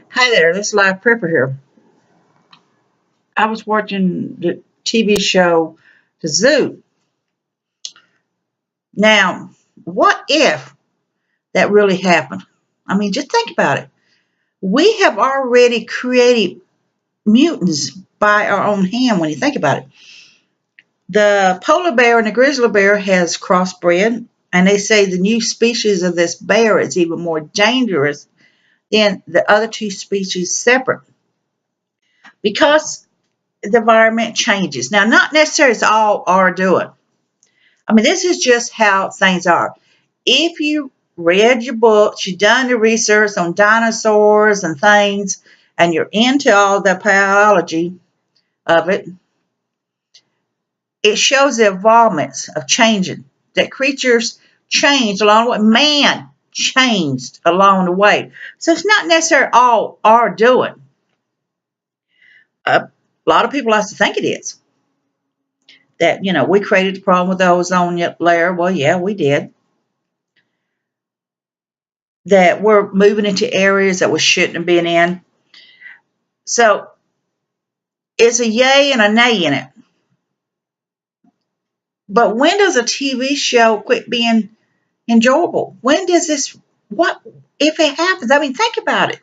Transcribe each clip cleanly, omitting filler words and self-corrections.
Hi there, this is Live Prepper here. I was watching the TV show The Zoo. Now, what if that really happened? I mean, just think about it. We have already created mutants by our own hand when you think about it. The polar bear and the grizzly bear has crossbred, and they say the new species of this bear is even more dangerous than the other two species separate because the environment changes. Now, not necessarily it's all our doing. I mean, this is just how things are. If you read your books, you've done your research on dinosaurs and things, and you're into all the biology of it, it shows the evolvements of changing, that creatures changed along the way. Man changed along the way. So it's not necessarily all our doing. A lot of people like to think it is. That, we created the problem with the ozone layer. Well, yeah, we did. That we're moving into areas that we shouldn't have been in. So it's a yay and a nay in it. But when does a TV show quit being enjoyable? When does this, what, if it happens? I mean, think about it.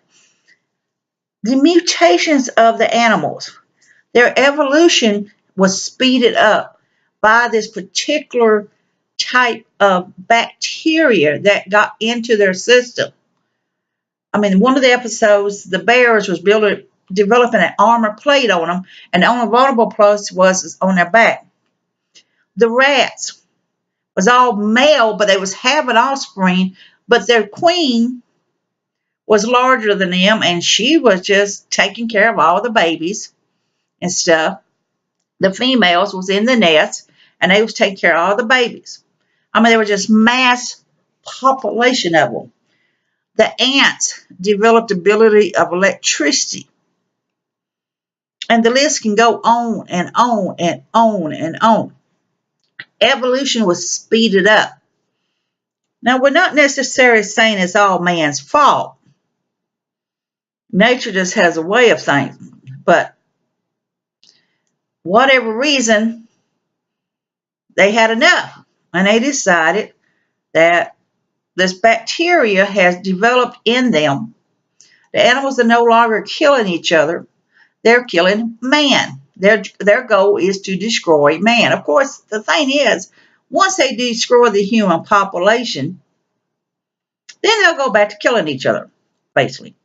The mutations of the animals, their evolution was speeded up by this particular type of bacteria that got into their system. I mean, one of the episodes, the bears was developing an armor plate on them, and the only vulnerable place was on their back. The rats was all male, but they was having offspring, but their queen was larger than them, and she was just taking care of all the babies and stuff. The females was in the nest, and they was taking care of all the babies. I mean, they were just mass population of them. The ants developed ability of electricity. And the list can go on and on and on and on. Evolution was speeded up. Now, we're not necessarily saying it's all man's fault. Nature just has a way of things. But whatever reason, they had enough. And they decided that this bacteria has developed in them. The animals are no longer killing each other. They're killing man. Their goal is to destroy man. Of course, the thing is, once they destroy the human population, then they'll go back to killing each other, basically.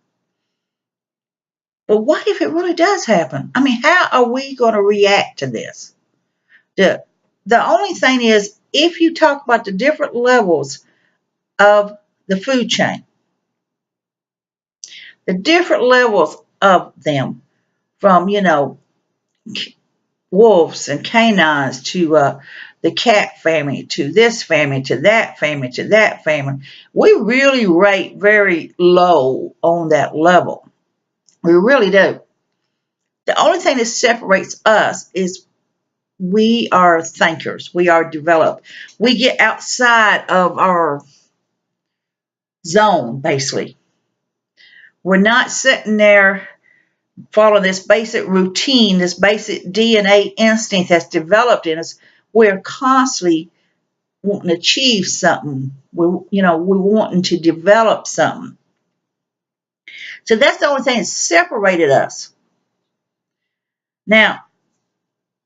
But what if it really does happen? I mean, how are we going to react to this? The only thing is, if you talk about the different levels of the food chain, the different levels of them, from, wolves and canines to the cat family, to this family, to that family, to that family. We really rate very low on that level. We really do. The only thing that separates us is we are thinkers. We are developed. We get outside of our zone, basically. We're not sitting there following this basic routine, this basic DNA instinct that's developed in us. We're constantly wanting to achieve something. We're wanting to develop something. So that's the only thing that separated us. Now,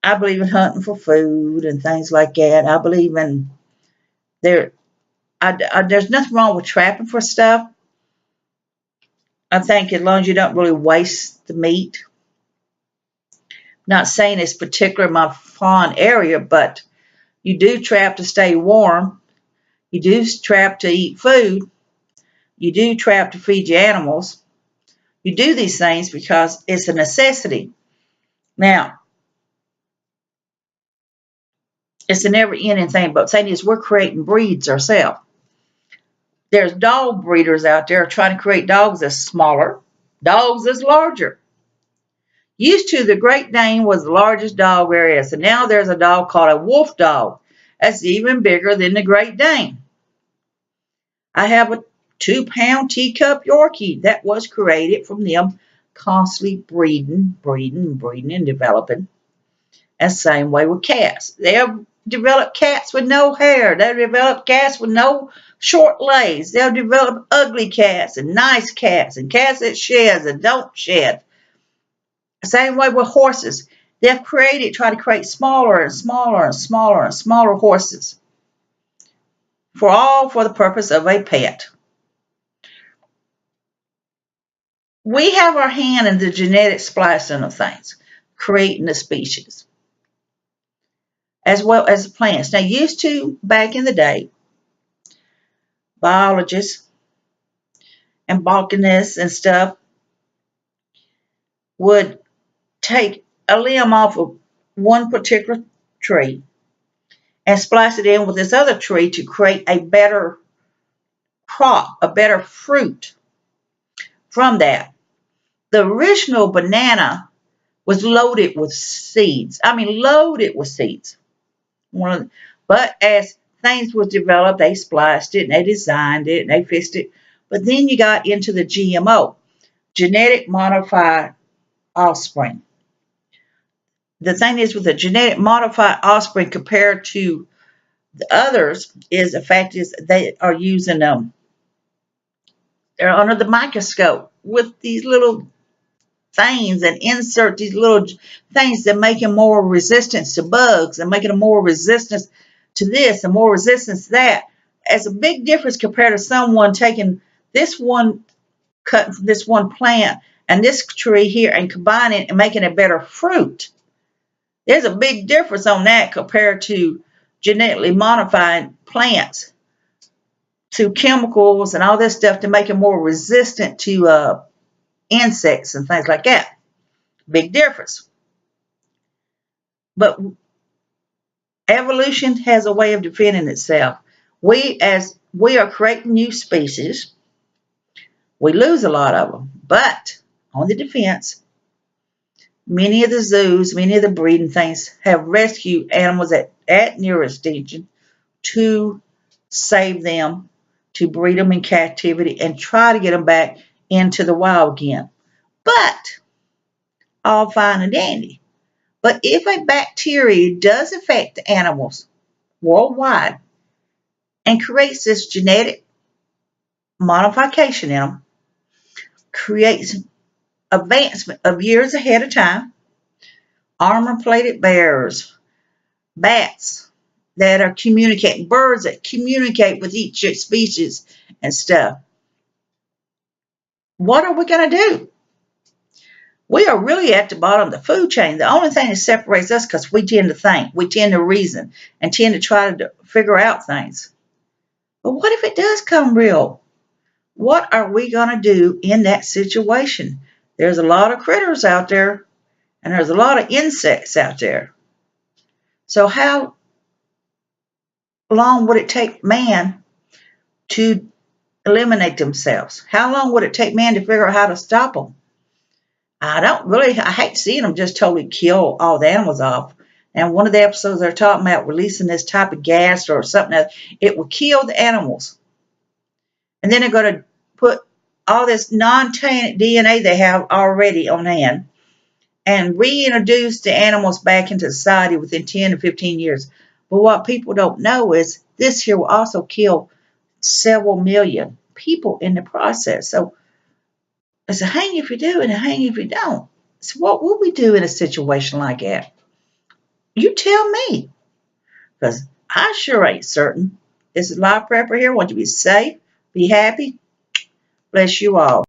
I believe in hunting for food and things like that. I believe in there's nothing wrong with trapping for stuff. I think as long as you don't really waste the meat. Not saying it's particular my fawn area, but you do trap to stay warm. You do trap to eat food. You do trap to feed your animals. You do these things because it's a necessity. Now, it's a never-ending thing, but saying is we're creating breeds ourselves. There's dog breeders out there trying to create dogs that's smaller, dogs that's larger. Used to, the Great Dane was the largest dog there is, and now there's a dog called a wolf dog. That's even bigger than the Great Dane. I have a 2-pound teacup Yorkie that was created from them constantly breeding, and developing. And same way with cats. They'll develop cats with no hair. They'll develop cats with no short legs. They'll develop ugly cats and nice cats and cats that shed and don't shed. Same way with horses. They've try to create smaller and smaller and smaller and smaller horses. For the purpose of a pet. We have our hand in the genetic splicing of things, creating the species, as well as the plants. Now, used to, back in the day, biologists and botanists and stuff would take a limb off of one particular tree and splice it in with this other tree to create a better crop, a better fruit from that. The original banana was loaded with seeds. I mean, loaded with seeds. But as things was developed, they spliced it and they designed it and they fixed it. But then you got into the GMO, genetic modified offspring. The thing is with the genetic modified offspring compared to the others is the fact is they are using them. They're under the microscope with these little things and insert these little things that make them more resistant to bugs and making them more resistant to this and more resistant to that. It's a big difference compared to someone taking this one cut this one plant and this tree here and combining it and making a better fruit. There's a big difference on that compared to genetically modifying plants to chemicals and all this stuff to make them more resistant to insects and things like that. Big difference. But evolution has a way of defending itself. As we are creating new species, we lose a lot of them. But on the defense, many of the zoos, many of the breeding things have rescued animals at near extinction to save them, to breed them in captivity and try to get them back into the wild again. But all fine and dandy. But if a bacteria does affect the animals worldwide and creates this genetic modification in them, creates advancement of years ahead of time, armor-plated bears, bats that are communicating, birds that communicate with each species and stuff. What are we going to do? We are really at the bottom of the food chain. The only thing that separates us because we tend to think, we tend to reason, and tend to try to figure out things. But what if it does come real? What are we going to do in that situation? There's a lot of critters out there, and there's a lot of insects out there. So how long would it take man to eliminate themselves? How long would it take man to figure out how to stop them? I hate seeing them just totally kill all the animals off. And one of the episodes they're talking about releasing this type of gas or something else, it will kill the animals. And then they're going to put all this non-tainted DNA they have already on hand and reintroduce the animals back into society within 10 to 15 years. But what people don't know is this here will also kill several million people in the process. So it's a hang if you do and a hang if you don't. So what will we do in a situation like that? You tell me. Because I sure ain't certain. This is Live Prepper here. I want you to be safe, be happy. Bless you all.